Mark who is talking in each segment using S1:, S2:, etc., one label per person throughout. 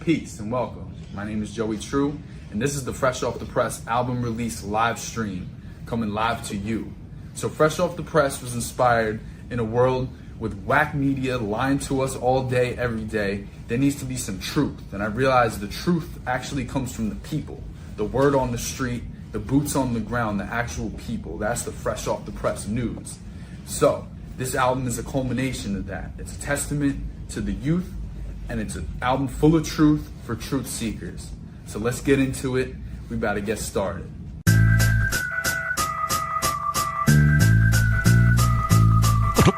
S1: Peace and welcome. My name is Joey True, and this is the Fresh Off the Press album release live stream, coming live to you. So Fresh Off the Press was inspired in a world with whack media lying to us all day, every day. There needs to be some truth, and I realized the truth actually comes from the people. The word on the street, the boots on the ground, the actual people. That's the Fresh Off the Press news. So this album is a culmination of that. It's a testament to the youth, and it's an album full of truth for truth seekers. So let's get into it. We about to get started.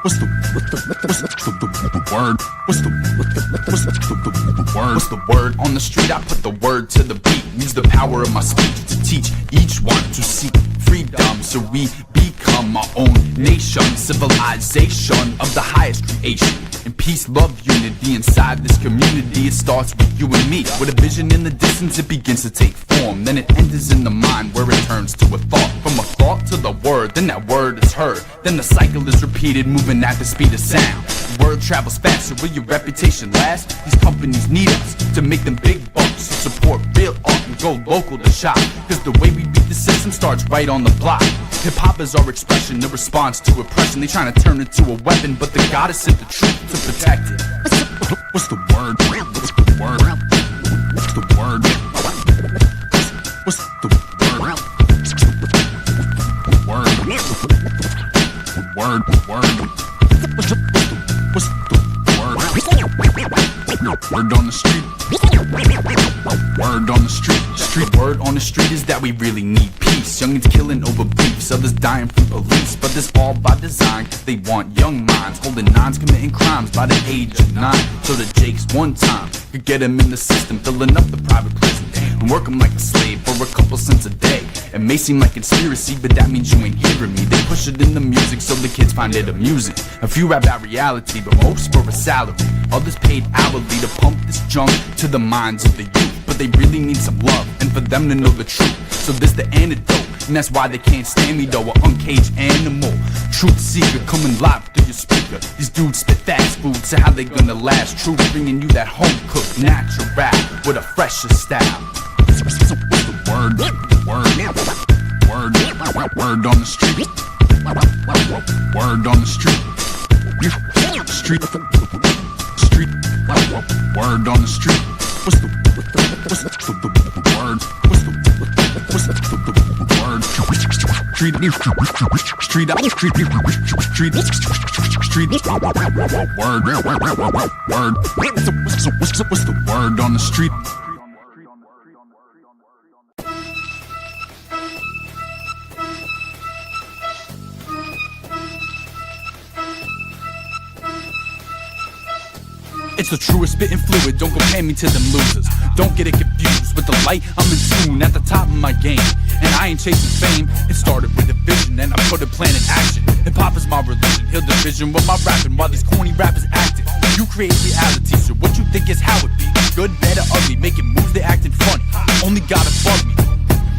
S2: What's the word on the street? I put the word to the beat. Use the power of my speech to teach each one to seek freedom, so we become our own nation, civilization of the highest creation. In peace, love, unity inside this community. It starts with you and me. With a vision in the distance, it begins to take form. Then it enters in the mind, where it turns to a thought. From a thought to the word, then that word is heard. Then the cycle is repeated, moving at the speed of sound. The word travels faster, will your reputation last? These companies need us to make them big bucks, to support real art and go local to shop. Cause the way we beat the system starts right on the block. Hip-hop is our expression, the response to oppression. They trying to turn it to a weapon, but the goddess sent the truth to protect it. What's the word? What's the word? What's the word? What's the word? What's the word on the street? Word on the street. Word on the street is that we really need peace. Youngins killing over beefs, others dying from police. But this all by design, cause they want young minds holding nines, committing crimes by the age of 9. So the Jakes one time could get them in the system, filling up the private prison and work them like a slave for a couple cents a day. It may seem like conspiracy, but that means you ain't hearing me. They push it in the music so the kids find it amusing. A few rap about reality, but most for a salary. Others paid hourly to pump this junk to the minds of the youth. But they really need some love, and for them to know the truth. So this the antidote, and that's why they can't stand me though. An uncaged animal, truth seeker, coming live through your speaker. These dudes spit fast food, so how they gonna last? Truth bringing you that home cooked natural rap with a fresher style. Word on the street. Word on the street. Street. Word on the street. What's the word? What's the word? Street. Word. What's the word on the street? It's the truest spitting fluid, don't compare me to them losers. Don't get it confused with the light, I'm in tune at the top of my game. And I ain't chasing fame, it started with a vision and I put a plan in action. Hip-hop is my religion, heal the vision with my rapping while these corny rappers acting. You create reality, so what you think is how it be. Good, bad, or ugly, making moves, they acting funny. Only gotta bug me.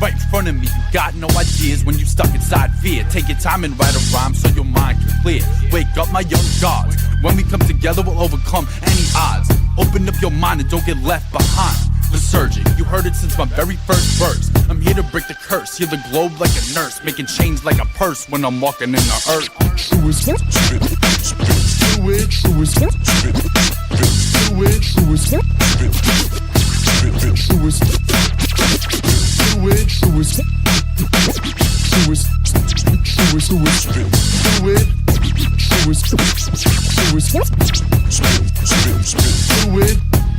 S2: Right in front of me, you got no ideas when you stuck inside fear. Take your time and write a rhyme so your mind can clear. Wake up my young gods, when we come together we'll overcome any odds. Open up your mind and don't get left behind. The surgeon, you heard it since my very first verse. I'm here to break the curse, heal the globe like a nurse, making change like a purse when I'm walking in the earth. True as true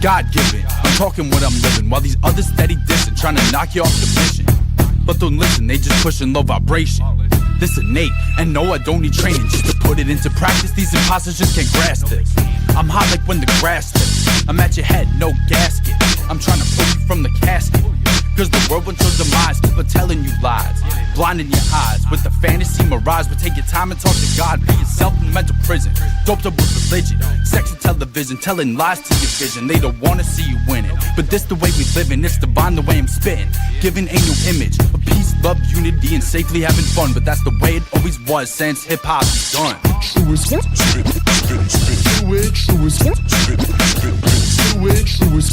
S2: God-given, I'm talking what I'm living, while these others steady dissing, trying to knock you off the mission. But don't listen, they just pushing low vibration. This innate, and no, I don't need training just to put it into practice. These imposters just can't grasp this. I'm hot like when the grass tips. I'm at your head, no gasket. I'm trying to pull you from the casket. Cause the world wants your demise, people telling you lies, blinding your eyes with the fantasy mirage. But take your time and talk to God, be yourself in mental prison. Doped up with religion, sex and television, telling lies to your vision. They don't wanna see you winning, but this the way we living, it's divine the way I'm spitting. Giving a new image of peace, love, unity, and safely having fun. But that's the way it always was since hip-hop begun. True as true as true as true as true as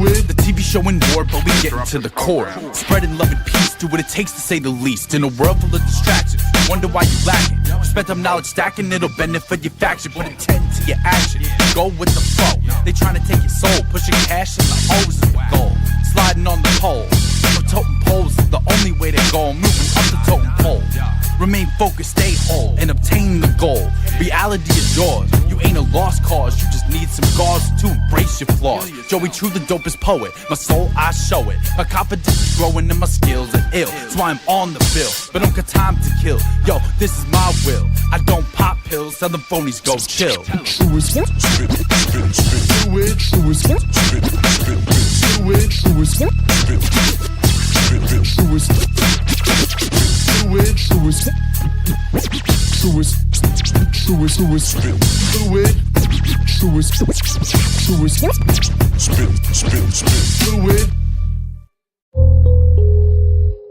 S2: The TV showing war, but we getting to the core. Spreading love and peace, do what it takes to say the least. In a world full of distractions, wonder why you lacking. Spent up knowledge stacking, it'll benefit your faction. Put intent into your action, go with the flow. They trying to take your soul, pushing cash in the O's is the goal. Sliding on the pole, no totem poles is the only way to go. Moving up the totem pole. Remain focused, stay whole, and obtain the goal. Reality is yours, you ain't a lost cause. You just need some gauze to embrace your flaws. Joey True, the dopest poet, my soul I show it. My confidence is growing and my skills are ill. That's why I'm on the bill, but don't got time to kill. Yo, this is my will, I don't pop pills, tell them phonies go chill.
S3: True is spit, spit, spit, spit. True is spit, spit, spit, spit. True is spit, spit, spit, spit. True is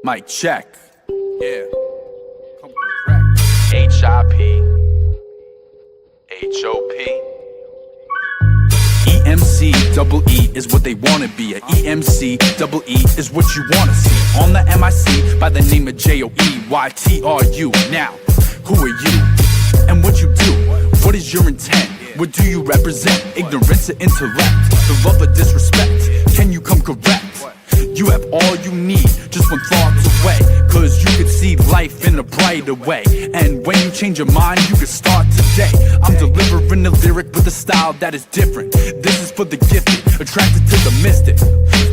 S2: Mic check. Yeah. Come correct. H.I.P. H.O.P. EMC double E is what they wanna be. A EMC double E is what you wanna see. On the MIC by the name of JOEYTRU. Now, who are you? And what you do? What is your intent? What do you represent? Ignorance or intellect? The love or disrespect? Can you come correct? You have all you need, just one thought away. Cause you could see life in a brighter way. And when you change your mind, you can start today. I'm delivering a lyric with a style that is different. This is for the gifted, attracted to the mystic.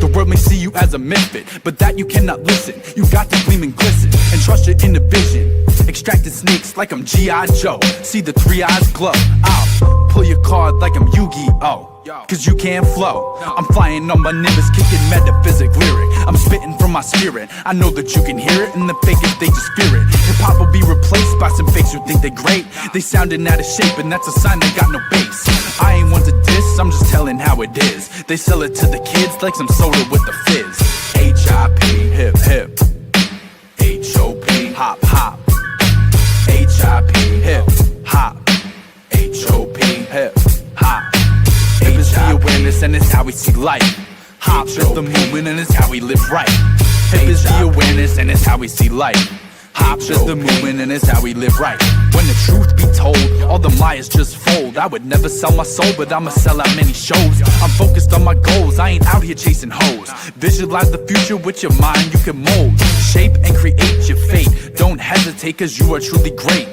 S2: The world may see you as a misfit, but that you cannot listen. You got to gleam and glisten, and trust your inner vision. Extracted snakes like I'm G.I. Joe. See the three eyes glow. I'll pull your card like I'm Yu-Gi-Oh! Cause you can't flow. I'm flying on my Nimbus, kicking metaphysic lyric. I'm spitting from my spirit. I know that you can hear it, and the fakers, they just fear it. Hip-hop will be replaced by some fakes who think they're great. They sounding out of shape, and that's a sign they got no bass. I ain't one to diss, I'm just telling how it is. They sell it to the kids like some soda with the fizz. H.I.P. hip hip. H.O.P. hop hop. H.I.P. hip hop. H.O.P. hip hop. Hip is the awareness and it's how we see life. Hop is the movement and it's how we live right. Hip is the awareness and it's how we see life. Hop is the movement and it's how we live right. When the truth be told, all the liars just fold. I would never sell my soul, but I'ma sell out many shows. I'm focused on my goals, I ain't out here chasing hoes. Visualize the future with your mind, you can mold, shape and create your fate. Don't hesitate cause you are truly great.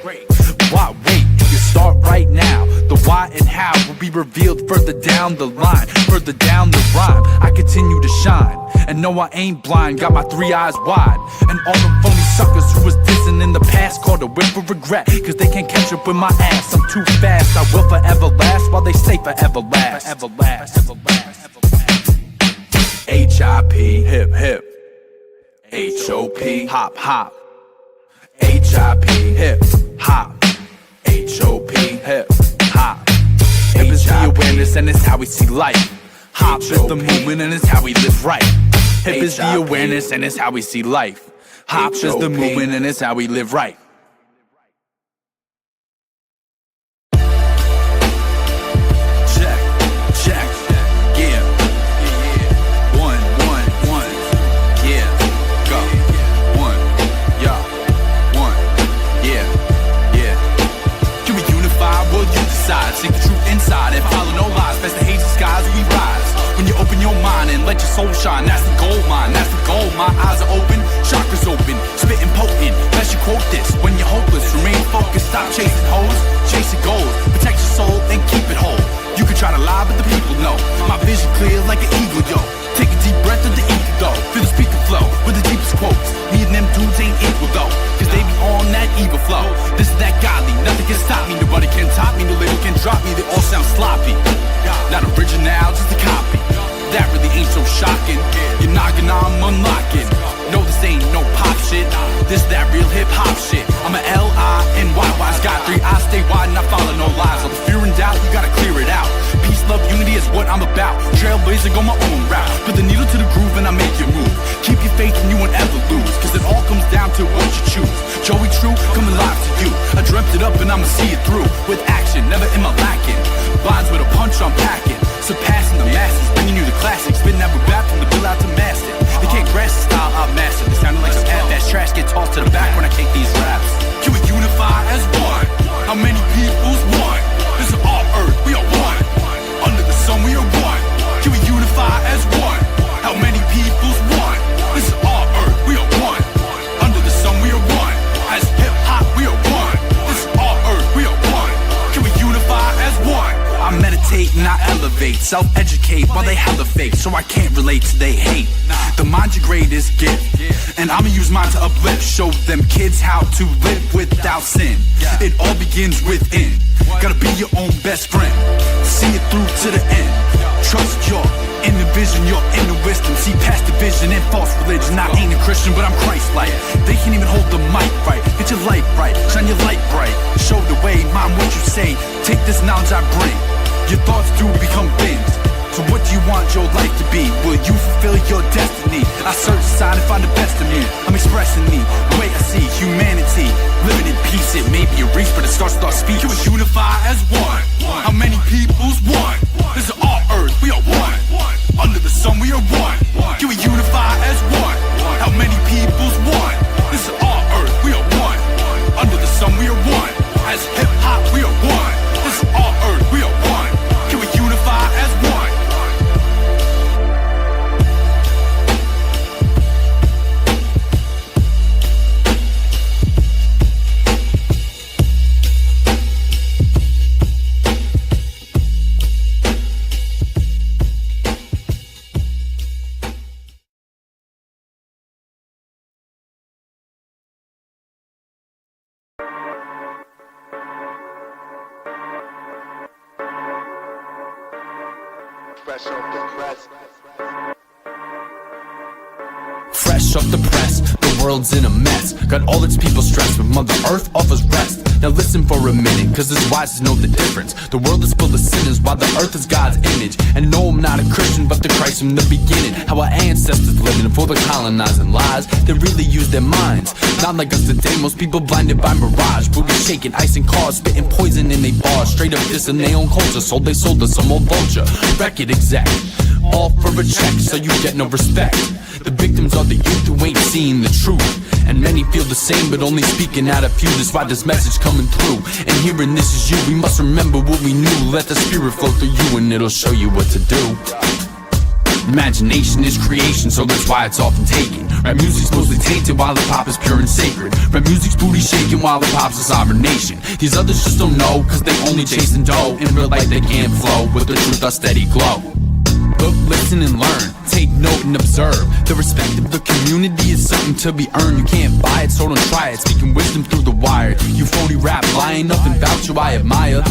S2: Why wait? You start right now. The why and how will be revealed further down the line. Further down the rhyme, I continue to shine. And no, I ain't blind, got my three eyes wide. And all them phony suckers who was dissing in the past called a whip for regret. Cause they can't catch up with my ass, I'm too fast. I will forever last while they say forever last. H.I.P. hip hip. H.O.P. hop hop. H.I.P. hip hop. H.O.P. hip hop. Hip is the awareness and it's how we see life. Hop is the movement and it's how we live right. Hip is the awareness and it's how we see life. Hop is the movement and it's how we live right. Check, check, yeah. 1, 1, 1, yeah. Go. 1, yeah. 1, yeah, yeah. Can we unify? Will you decide? Seek the truth inside and follow no lies. Past the hazy skies we rise. When you open your mind and let your soul shine, that's the gold mine, that's the goal. My eyes are open, chakras open, spitting potent. Unless you quote this, when you're hopeless, remain focused, stop chasing hoes, chasing goals, protect your soul and keep it whole. You can try to lie, but the people know my vision clear like an eagle, yo. Take a deep breath of the ego, though. Feel the speaker flow with the deepest quotes. Me and them dudes ain't equal, though, cause they be on that evil flow. This is that godly, nothing can stop me, nobody can top me, no label can drop me, they all sound sloppy. Not original, just a copy. That really ain't so shocking. You're knocking, I'm unlocking. No, this ain't no pop shit. This that real hip hop shit. I'm a L-I-N-Y-Y. Got 3 eyes, stay wide and I follow no lies. All the fear and doubt, you gotta clear it out. Peace, love, unity is what I'm about. Trailblazing on my own route. Put the needle to the groove and I make you move. Keep your faith and you won't ever lose, cause it all comes down to what you choose. Joey True, coming live to you. I dreamt it up and I'ma see it through. With action, never am I lacking. Lines with a punch I'm packing. Surpassing the masses, bringing you the classics. Spitting that rap from the bill out to master. They can't grasp the style I've mastered. It sounded like some half-ass trash get tossed to the back when I kick these raps. Can we unify as one? How many people's one? This is our earth, we are one. Under the sun we are one. Can we unify as one? How many people's one? This is our earth, we are one. Under the sun we are one. As hip-hop we are one. This is our earth, we are one. Can we unify as one? I meditate and I elevate, self-educate while they hella fake, so I can't relate to they hate. The mind's your greatest gift, and I'ma use mine to uplift. Show them kids how to live without sin. It all begins within. Gotta be your own best friend. See it through to the end. Trust your inner vision, your inner wisdom. See past division and false religion. I ain't a Christian, but I'm Christ-like. They can't even hold the mic right. Get your light right, shine your light bright. Show the way, mind what you say. Take this knowledge I bring. Your thoughts do become things. So what do you want your life to be? Will you fulfill your destiny? I search inside and find the best in me. I'm expressing me, the way I see humanity. Living in peace, it may be a reach, but it starts with our speech. Can we unify as one? How many people's one? This is our earth, we are one. Under the sun we are one. Can we unify as one? How many people's one? This is our earth, we are one. Under the sun we are one. As hip-hop we are one. This is our earth, we are one. Can we unify as one?
S3: Fresh off the press.
S2: Fresh off the press, the world's in a mess. Got all its people stressed, but Mother Earth offers rest. Now listen for a minute, cause it's wise to know the difference. The world is full of sinners, while the earth is God's image. And no, I'm not a Christian, but the Christ from the beginning. How our ancestors living for the colonizing lies. They really use their minds, not like us today. Most people blinded by mirage. Booty shaking, ice and cars, spitting poison in they bars. Straight up dissing their own culture, sold they sold us some old vulture. Wreck it exact, all for a check, so you get no respect. The victims are the youth who ain't seeing the truth, and many feel the same but only speaking out a few. That's why this message coming through, and hearing this is you. We must remember what we knew. Let the spirit flow through you and it'll show you what to do. Imagination is creation, so that's why it's often taken. Rap music's mostly tainted while hip-hop is pure and sacred. Rap music's booty shaking while hip-hop's a sovereign nation. These others just don't know, cause they only chasing dough. In real life they can't flow with the truth, a steady glow. Look, listen and learn, take note and observe. The respect of the community is something to be earned. You can't buy it, so don't try it. Speaking wisdom through the wire. You phony rap, lying, nothing about you I admire.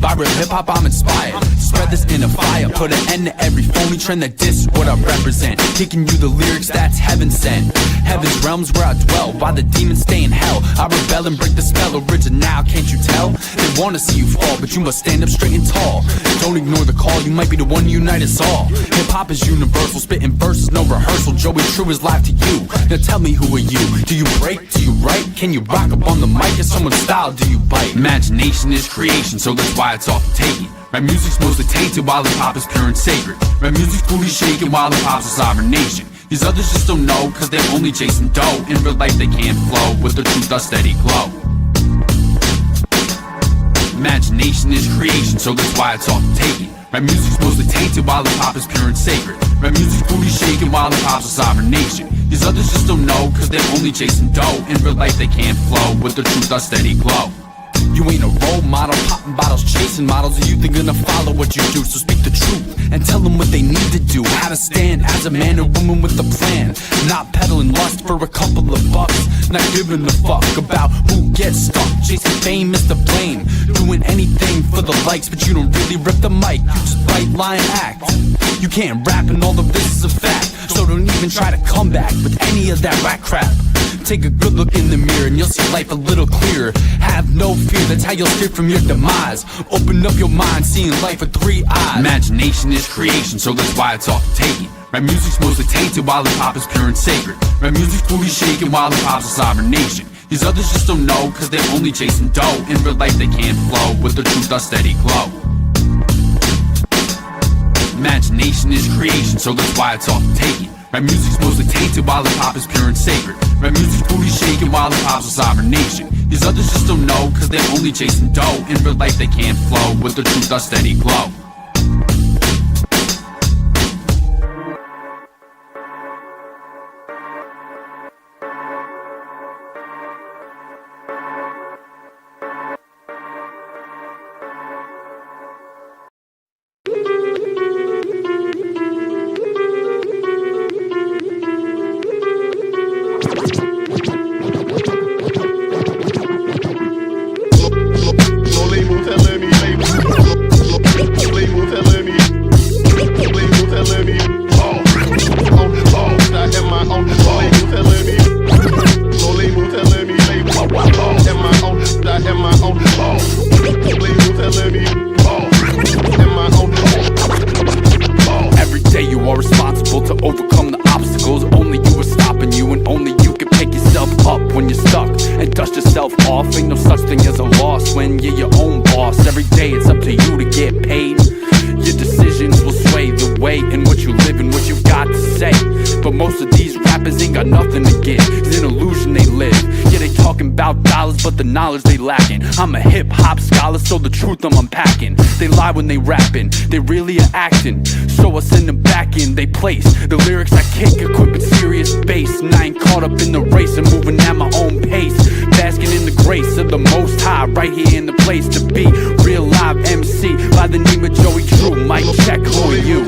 S2: By real hip-hop I'm inspired. Spread this in a fire, put an end to every phony trend that diss what I represent. Kicking you the lyrics that's heaven sent. Heaven's realms where I dwell, while the demons stay in hell. I rebel and break the spell, original, can't you tell? They wanna see you fall, but you must stand up straight and tall. Don't ignore the call, you might be the one to unite us all. Hip-hop is universal, spitting verses, no rehearsal. Joey True is live to you. Now tell me, who are you? Do you break? Do you write? Can you rock up on the mic? Is someone's style? Do you bite? Imagination is creation, so that's why it's often taken. Rap music's mostly tainted while hip-hop is pure and sacred. Rap music's booty shaking while hip-hop's a sovereign nation. These others just don't know, cause they're only chasing dough. In real life they can't flow with the truth, a steady glow. Imagination is creation, so that's why it's often taken. Rap music's mostly tainted while hip-hop is pure and sacred. Rap music's booty shaking while hip-hop's a sovereign nation. These others just don't know, cause they're only chasing dough. In real life they can't flow with the truth, a steady glow. You ain't a role model, popping bottles, chasing models. The youth are gonna follow what you do, so speak the truth and tell them what they need to do. How to stand as a man or woman with a plan. Not peddling lust for a couple of bucks. Not giving a fuck about who gets stuck. Chasing fame is the blame. Doing anything for the likes, but you don't really rip the mic. You just bite, lie, and act. You can't rap and all of this is a fact. So don't even try to come back with any of that rap crap. Take a good look in the mirror and you'll see life a little clearer. Have no fear, that's how you'll steer from your demise. Open up your mind, seeing life with 3 eyes. Imagination is creation, so that's why it's often taken. Rap music's mostly tainted while hip-hop is pure and sacred. Rap music's fully shaken while hip-hop's a sovereign nation. These others just don't know, cause they're only chasing dough. In real life they can't flow, with the truth a steady glow. Imagination is creation, so that's why it's often taken. Rap music's mostly tainted while hip-hop is pure and sacred. Rap music's fully shaken while hip-hop's a sovereign nation. These others just don't know, cause they're only chasing dough. In real life they can't flow, with the truth a steady glow. Off. Ain't no such thing as a loss when you're your own boss. Every day it's up to you to get paid. Your decisions will sway the way in which you live and what you've got to say. But most of these rappers ain't got nothing to give. It's an illusion they live. Yeah, they talking about dollars, but the knowledge they lacking. I'm a hip-hop scholar, so the truth I'm unpacking. They lie when they rapping, they really are acting. So I send them back in they place. The lyrics I kick equipped with serious bass, and I ain't caught up in the race. I'm moving at my own pace, basking in the grace of the Most High, right here in the place to be. Real live MC by the name of Joey True. Mic check, who are you?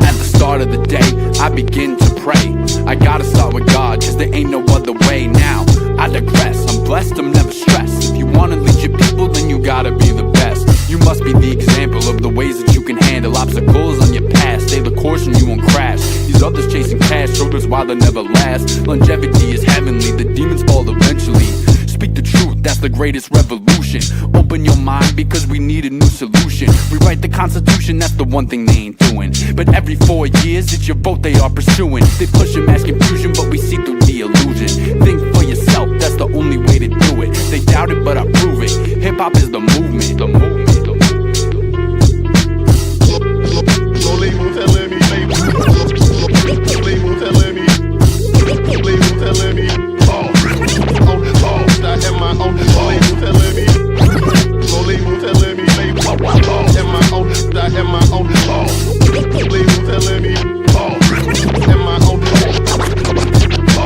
S2: At the start of the day, I begin to pray. I gotta start with God, cause there ain't no other way. Now, I digress, I'm blessed, I'm never stressed. If you wanna lead your people, then you gotta be the best. You must be the example of the ways that you can handle obstacles on your path. Stay the course and you won't crash. These others chasing cash, so that's why they never last. Longevity is heavenly, the demons fall eventually. Speak the truth, that's the greatest revolution. Open your mind because we need a new solution. Rewrite the Constitution, that's the one thing they ain't doing. But every 4 years, it's your vote they are pursuing. They push and mass confusion, but we see through the illusion. Think for yourself, that's the only way to do it. They doubt it, but I prove it. Hip-hop is the movement, the movement, the movement.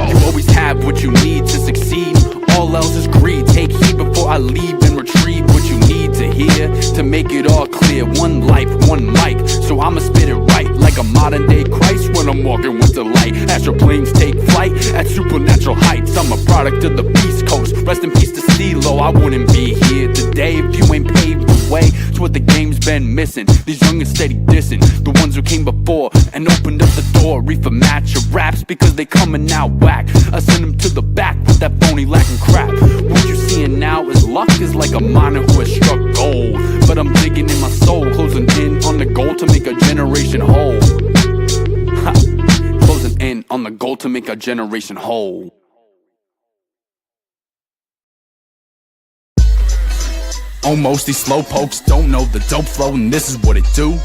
S2: You always have what you need to succeed. All else is greed. Take heed before I leave and retrieve what you need to hear. To make it all clear, one life, one mic. So I'ma spit it right like a modern day Christ when I'm walking with the light. Astral planes take flight at supernatural heights. I'm a product of the Beast Coast. Rest in peace to CeeLo. I wouldn't be here today if you ain't paved the way. It's what the game's been missing. These young and steady dissing the ones who came before and opened up the door. Reefer match your raps because they coming out whack. I send them to the back with that phony lacking crap. What you seeing now is luck is like a miner who has struck gold. But I'm digging in my soul, closing in on the goal to make a generation whole. Ha. Closing in on the goal to make a generation whole. Almost these slow pokes don't know the dope flow, and this is what it do.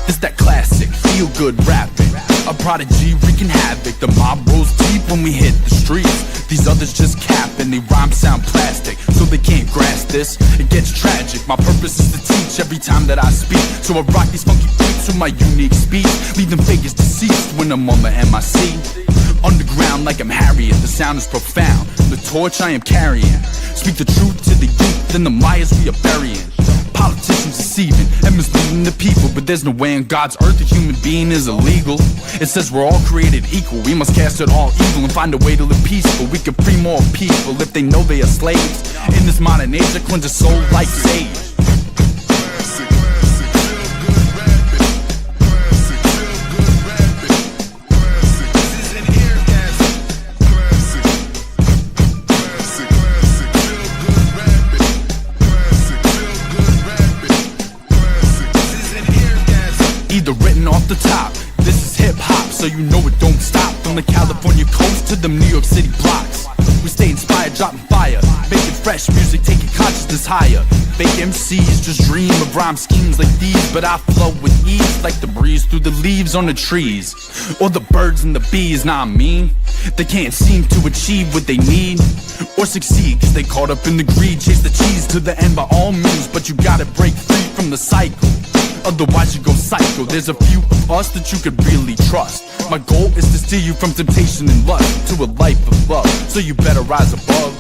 S2: It's that classic, feel-good rapping. A prodigy wreaking havoc. The mob rolls deep when we hit the streets. These others just cap and they rhyme sound plastic, so they can't grasp this. It gets tragic. My purpose is to teach every time that I speak. So I rock these funky beats with my unique speech, leaving fakers deceased when I'm on the MIC. Underground like I'm Harriet, the sound is profound. The torch I am carrying. Speak the truth to the youth, then the Mayas we are burying. Politicians politicians deceiving and misleading the people. But there's no way on God's earth a human being is illegal. It says we're all created equal. We must cast out all evil and find a way to live peaceful. We can free more people if they know they are slaves. In this modern age that cleanse a soul like sage. Either written off the top, this is hip-hop, so you know it don't stop. From the California coast to the New York City blocks, we stay inspired, dropping fire, making fresh music, taking consciousness higher. Fake MCs just dream of rhyme schemes like these, but I flow with ease like the breeze through the leaves on the trees, or the birds and the bees. Nah, I mean, they can't seem to achieve what they need or succeed, cause they caught up in the greed. Chase the cheese to the end by all means, but you gotta break free from the cycle, otherwise you go psycho. There's a few of us that you could really trust. My goal is to steer you from temptation and lust to a life of love, so you better rise above.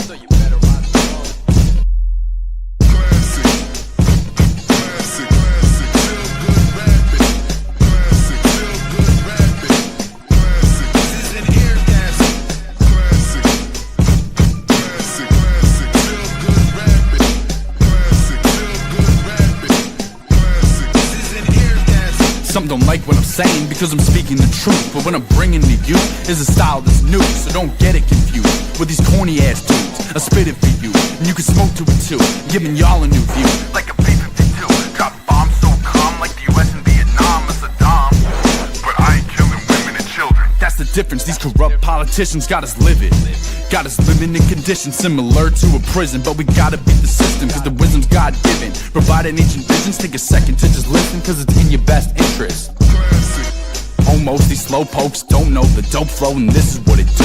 S2: Some don't like what I'm saying because I'm speaking the truth, but what I'm bringing to you is a style that's new, so don't get it confused with these corny ass dudes. I spit it for you, and you can smoke to it too, giving y'all a new view. Like a B-52, drop bombs so calm like the US in Vietnam or Saddam, but I ain't killing women and children. That's the difference, these corrupt politicians got us living. Got us living in conditions similar to a prison, but we gotta beat the system, cause the wisdom's God-given. Providing ancient visions, take a second to just listen, cause it's in your best interest. Almost these slow pokes don't know the dope flow, and this is what it do.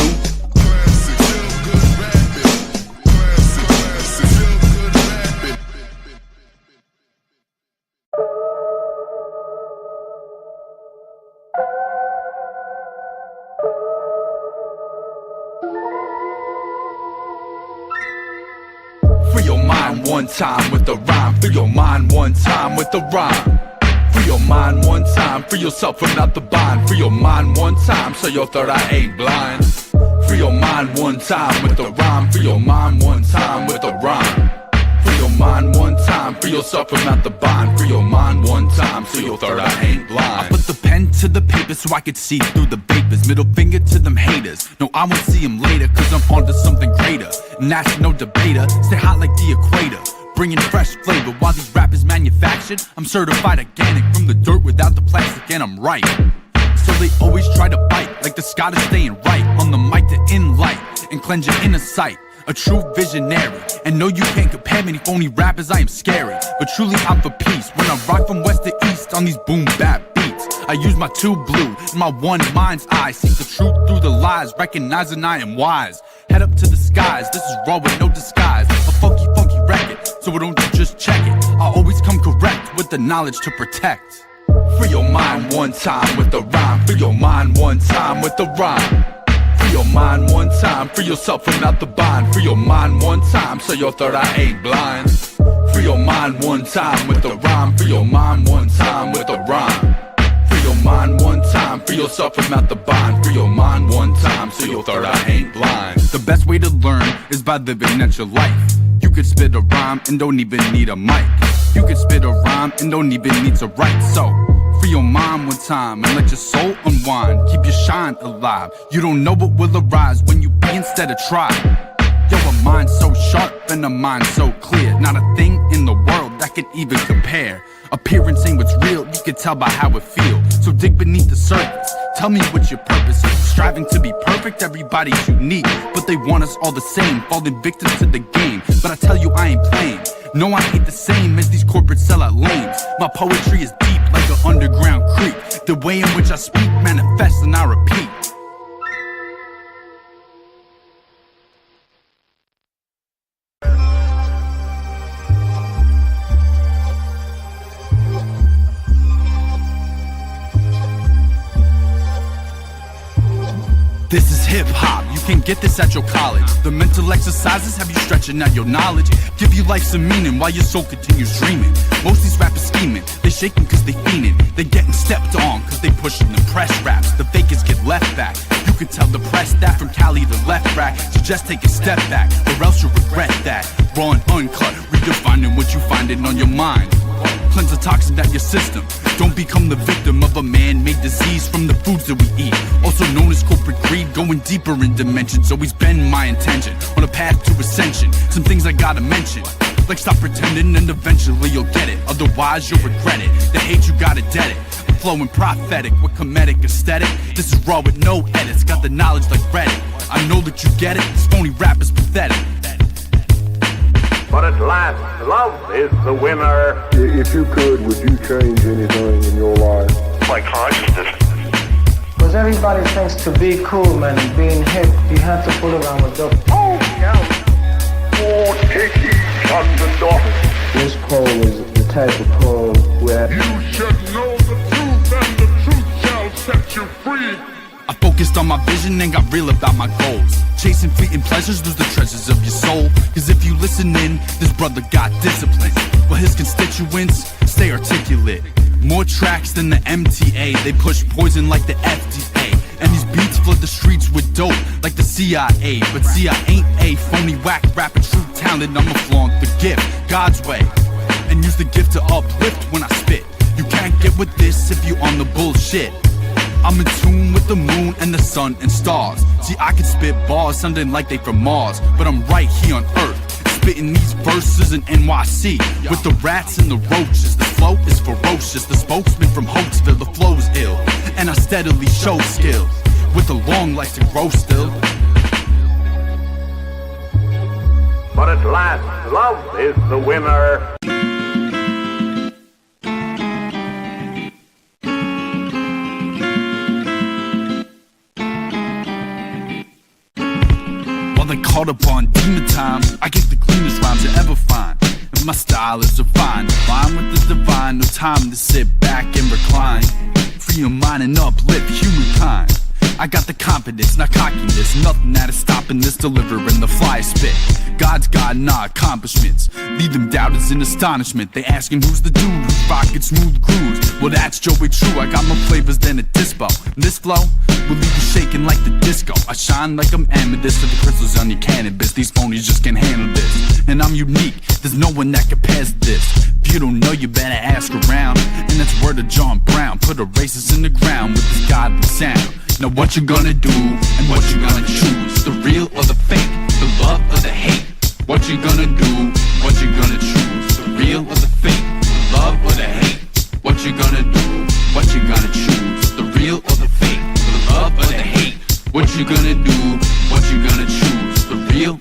S2: Free your mind one time with the rhyme. Free your mind one time with the rhyme. Free your mind one time. Free yourself from out the bind. Free your mind one time so your third eye ain't blind. Free your mind one time with the rhyme. Free your mind one time with the rhyme. Free your mind one time. Free yourself from out the bind. Free your mind one time so your third eye ain't blind. I put the pen to the paper so I could see through the vapors. Middle finger to them haters. No, I won't see them later, cause I'm onto something greater. And that's no debater. Stay hot like the equator, bringing fresh flavor while these rappers manufactured. I'm certified organic, from the dirt without the plastic, and I'm right. So they always try to bite, like the Scottish staying right on the mic to end light and cleanse your inner sight. A true visionary, and no, you can't compare me to phony rappers. I am scary, but truly I'm for peace. When I rock from west to east on these boom bap beats, I use my two blue and my one mind's eye. Seek the truth through the lies, recognizing I am wise. Head up to the skies, this is raw with no disguise. A funky, funky record, so don't you just check it. I always come correct with the knowledge to protect. Free your mind one time with the rhyme. Free your mind one time with the rhyme. Free your mind one time. Free yourself from out the bind. Free your mind one time so your third eye ain't blind. Free your mind one time with the rhyme. Free your mind one time with the rhyme. Free your mind one time. Free yourself from out the bind. Free your mind one time so your third eye ain't blind. The best way to learn is by living at your life. You could spit a rhyme and don't even need a mic. You could spit a rhyme and don't even need to write. So free your mind one time and let your soul unwind. Keep your shine alive. You don't know what will arise when you be instead of try. Yo, a mind so sharp and a mind so clear. Not a thing in the world that can even compare. Appearance ain't what's real, you can tell by how it feels. So dig beneath the surface, tell me what your purpose is. Striving to be perfect, everybody's unique, but they want us all the same, falling victim to the game. But I tell you I ain't playing. No, I ain't the same as these corporate sellout lames. My poetry is deep like an underground creek. The way in which I speak manifests and I repeat. This is hip-hop, you can't get this at your college. The mental exercises have you stretching out your knowledge, give you life some meaning while your soul continues dreaming. Most these rappers scheming, they shaking cause they fiending. They getting stepped on cause they pushing the press raps. The fakers get left back. You can tell the press that from Cali to left rack. So just take a step back or else you'll regret that. Raw and uncut, redefining what you finding on your mind. Cleanse the toxins out your system. Don't become the victim of a man-made disease from the foods that we eat. Also known as corporate greed, going deeper in dimensions. Always been my intention, on a path to ascension. Some things I gotta mention, like stop pretending and eventually you'll get it. Otherwise you'll regret it. The hate you gotta dead it. I'm flowing prophetic with comedic aesthetic. This is raw with no edits, got the knowledge like Reddit. I know that you get it, this phony rap is pathetic.
S4: But at last, love is the winner.
S5: If you could, would you change anything in your life?
S4: My consciousness.
S6: Because everybody thinks to be cool, man, being hip, you have to pull around with the
S4: Take each underdog.
S6: This poem is the type of poem where
S3: You should know the truth, and the truth shall set you free.
S2: I focused on my vision and got real about my goals. Chasing fleeting pleasures, lose the treasures of your soul. Cause if you listen in, this brother got discipline. But his constituents stay articulate. More tracks than the MTA. They push poison like the FDA. And these beats flood the streets with dope like the CIA. But see, I ain't a phony whack rapper, true talent. I'ma flaunt the gift, God's way, and use the gift to uplift when I spit. You can't get with this if you on the bullshit. I'm in tune with the moon and the sun and stars. See, I can spit bars sounding like they from Mars, but I'm right here on Earth, spitting these verses in NYC with the rats and the roaches. The flow is ferocious. The spokesman from Hoaxville, the flow's ill, and I steadily show skill with a long life to grow still.
S4: But at last, love is the winner.
S2: While they caught up on demon time, I get the cleanest rhymes you ever find. And my style is refined, fine with the divine. No time to sit back and recline. Free your mind and uplift humankind. I got the confidence, not cockiness. Nothing that is stopping this, delivering the fly spit. God's got nah accomplishments, leave them doubters in astonishment. They asking who's the dude who's rocking smooth grooves. Well, that's Joey True. I got more flavors than a dispo. And this flow will leave you shaking like the disco. I shine like I'm amethyst to the crystals on your cannabis. These phonies just can't handle this, and I'm unique. There's no one that compares to this. If you don't know, you better ask around. And that's word of John Brown. Put a racist in the ground with this godly sound. Now what you gonna do and what you gonna choose? The real or the fake? The love or the hate? What you gonna do? What you gonna choose? The real or the fake? The love or the hate? What you gonna do? What you gonna choose? The real or the fake? The love or the hate? What you gonna do? What you gonna choose? The real?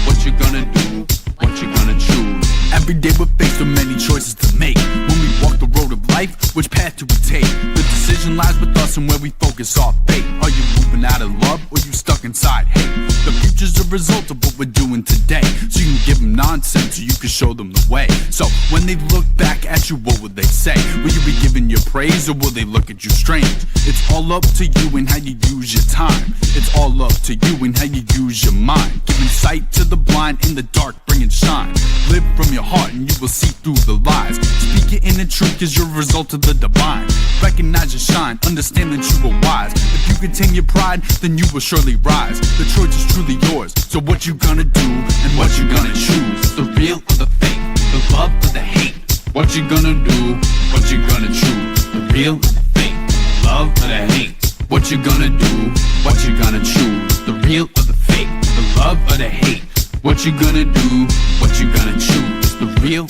S2: What you gonna do? What you gonna choose? Every day we're faced with many choices to make. When we walk the road of life, which path do we take? The decision lies with us and where we focus our fate. Are you moving out of love or you stuck inside hate? The future's a result of what we're doing today. So you can give them nonsense or you can show them the way. So when they look back at you, what would they say? Will you be giving your praise or will they look at you strange? It's all up to you and how you use your time. It's all up to you and how you use your mind. Giving sight to the blind, in the dark bringing shine. Live from your heart and you will see through the lies. Speak it in the truth is your result of the divine. Recognize your shine, understand that you are wise. If you contain your pride, then you will surely rise. The choice is truly yours, so what you gonna do and what you gonna choose? The real or the fake? The love or the hate? What you gonna do? What you gonna choose? The real or the fake? The love or the hate? What you gonna do? What you gonna choose? The real or the fake? The love or the hate? What you gonna do? What you gonna choose? The real?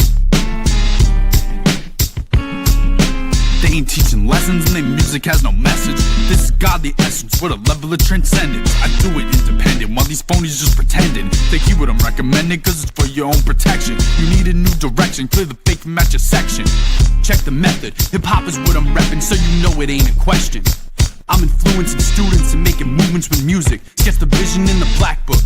S2: They ain't teaching lessons and their music has no message. This is godly essence, what a level of transcendence. I do it independent while these phonies just pretending. They hear what I'm recommending cause it's for your own protection. You need a new direction, clear the fake from at your section. Check the method, hip hop is what I'm repping, so you know it ain't a question. I'm influencing students and making movements with music. Sketch the vision in the black book,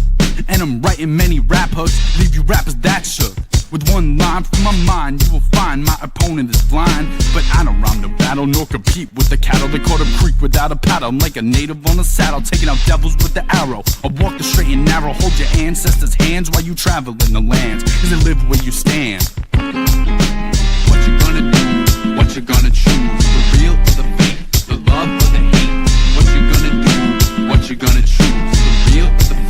S2: and I'm writing many rap hooks. Leave you rappers that shook. With one line from my mind, you will find my opponent is blind. But I don't rhyme to battle, nor compete with the cattle. They caught a creek without a paddle. I'm like a native on a saddle, taking out devils with the arrow. I walk the straight and narrow, hold your ancestors' hands while you travel in the lands, cause they live where you stand. What you gonna do? What you gonna choose? The real or the fake? The love or the hate? What you gonna do? What you gonna choose? The real or the fake?